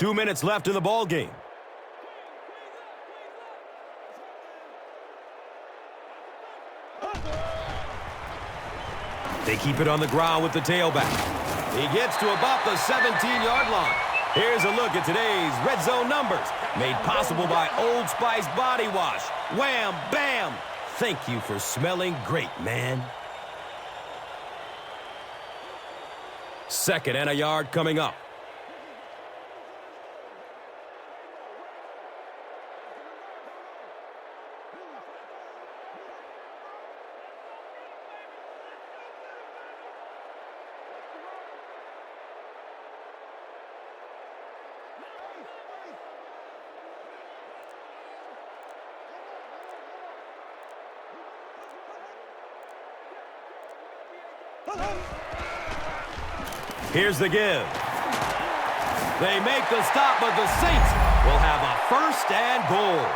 2 minutes left in the ball game. They keep it on the ground with the tailback. He gets to about the 17-yard line. Here's a look at today's red zone numbers, made possible by Old Spice Body Wash. Wham, bam! Thank you for smelling great, man. 2nd and a yard coming up. Here's the give. They make the stop, but the Saints will have a 1st and goal.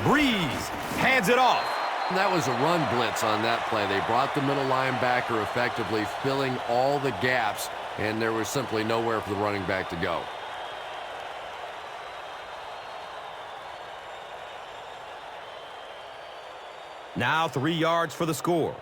Breeze hands it off. That was a run blitz on that play. They brought the middle linebacker effectively, filling all the gaps, and there was simply nowhere for the running back to go. Now 3 yards for the score.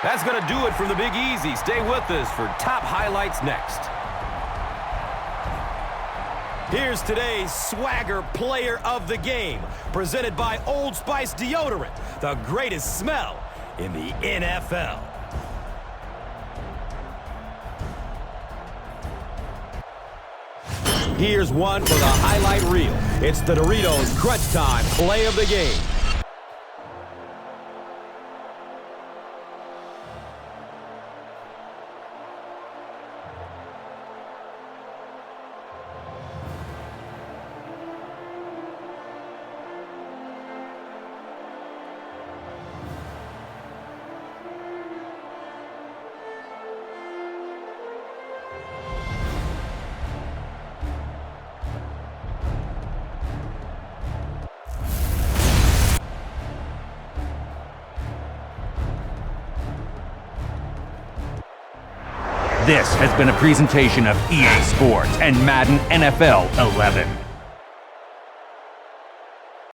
That's going to do it from the Big Easy. Stay with us for top highlights next. Here's today's Swagger Player of the Game, presented by Old Spice Deodorant, the greatest smell in the NFL. Here's one for the highlight reel. It's the Doritos Crunch Time Play of the Game. This has been a presentation of EA Sports and Madden NFL 11.